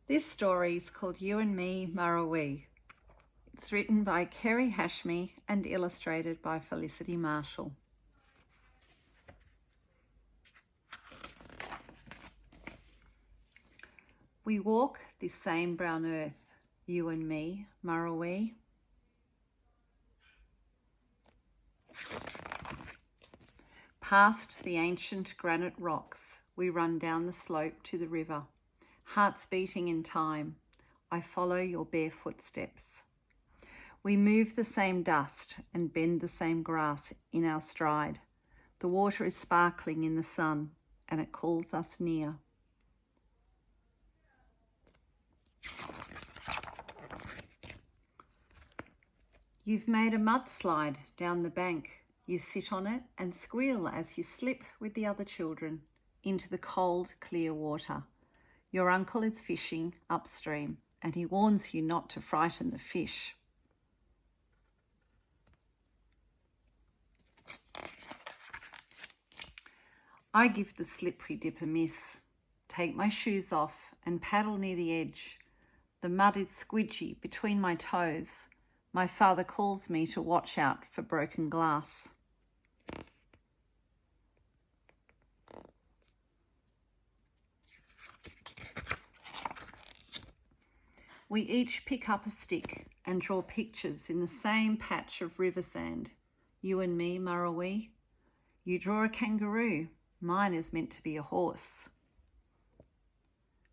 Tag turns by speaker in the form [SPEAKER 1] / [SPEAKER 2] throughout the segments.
[SPEAKER 1] This story is called You and Me Murrawee. It's written by Kerri Hashmi and illustrated by Felicity Marshall. We walk this same brown earth, you and me, Murrawee. Past the ancient granite rocks, we run down the slope to the river, hearts beating in time. I follow your bare footsteps. We move the same dust and bend the same grass in our stride. The water is sparkling in the sun and it calls us near. You've made a mudslide down the bank. You sit on it and squeal as you slip with the other children into the cold, clear water. Your uncle is fishing upstream and he warns you not to frighten the fish. I give the slippery dip a miss, take my shoes off and paddle near the edge. The mud is squidgy between my toes. My father calls me to watch out for broken glass. We each pick up a stick and draw pictures in the same patch of river sand. You and me, Murrawee. You draw a kangaroo. Mine is meant to be a horse.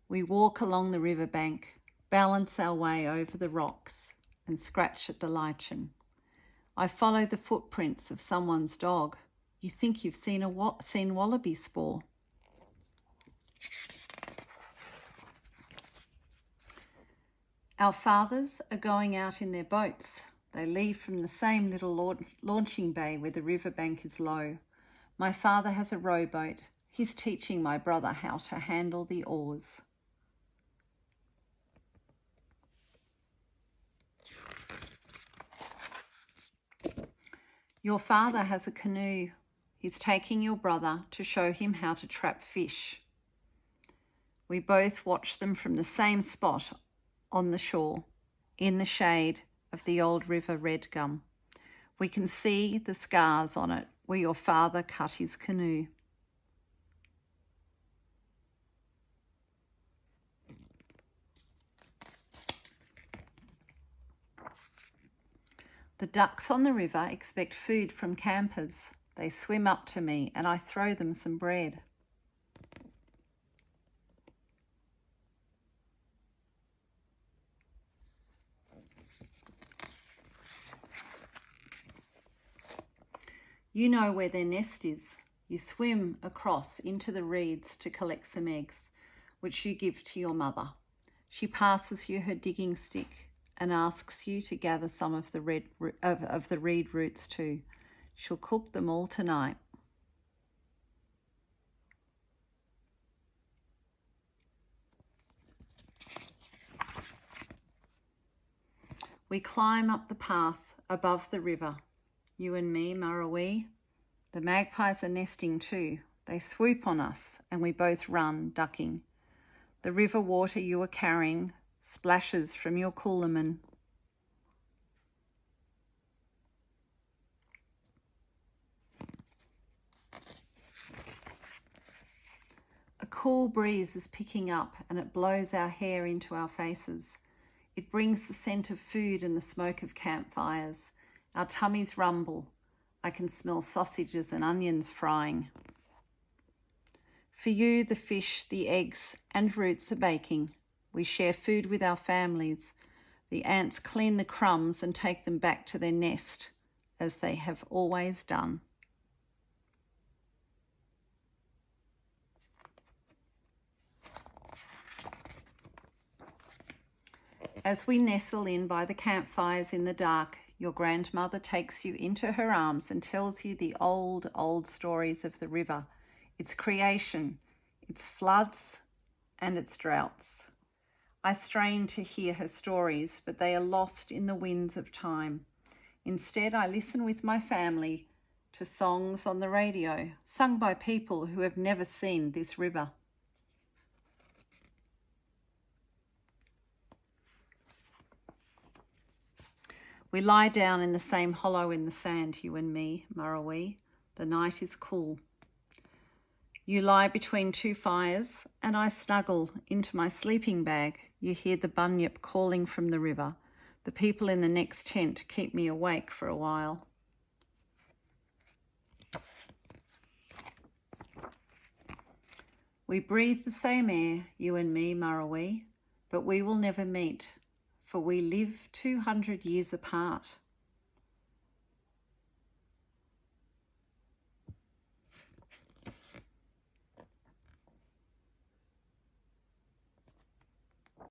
[SPEAKER 1] We walk along the riverbank, balance our way over the rocks and scratch at the lichen. I follow the footprints of someone's dog. You think you've seen wallaby spoor. Our fathers are going out in their boats. They leave from the same little launching bay where the riverbank is low. My father has a rowboat. He's teaching my brother how to handle the oars. Your father has a canoe. He's taking your brother to show him how to trap fish. We both watch them from the same spot on the shore, in the shade of the old river red gum. We can see the scars on it where your father cut his canoe. The ducks on the river expect food from campers. They swim up to me and I throw them some bread. You know where their nest is. You swim across into the reeds to collect some eggs, which you give to your mother. She passes you her digging stick and asks you to gather some of the reed roots too. She'll cook them all tonight. We climb up the path above the river. You and me, Murrawee. The magpies are nesting too. They swoop on us and we both run, ducking. The river water you are carrying splashes from your coolerman. A cool breeze is picking up and it blows our hair into our faces. It brings the scent of food and the smoke of campfires. Our tummies rumble. I can smell sausages and onions frying. For you, the fish, the eggs and roots are baking. We share food with our families. The ants clean the crumbs and take them back to their nest, as they have always done. As we nestle in by the campfires in the dark, your grandmother takes you into her arms and tells you the old, old stories of the river, its creation, its floods and its droughts. I strain to hear her stories, but they are lost in the winds of time. Instead, I listen with my family to songs on the radio, sung by people who have never seen this river. We lie down in the same hollow in the sand, you and me, Murrawee. The night is cool. You lie between two fires, and I snuggle into my sleeping bag. You hear the bunyip calling from the river. The people in the next tent keep me awake for a while. We breathe the same air, you and me, Murrawee, but we will never meet, for we live 200 years apart.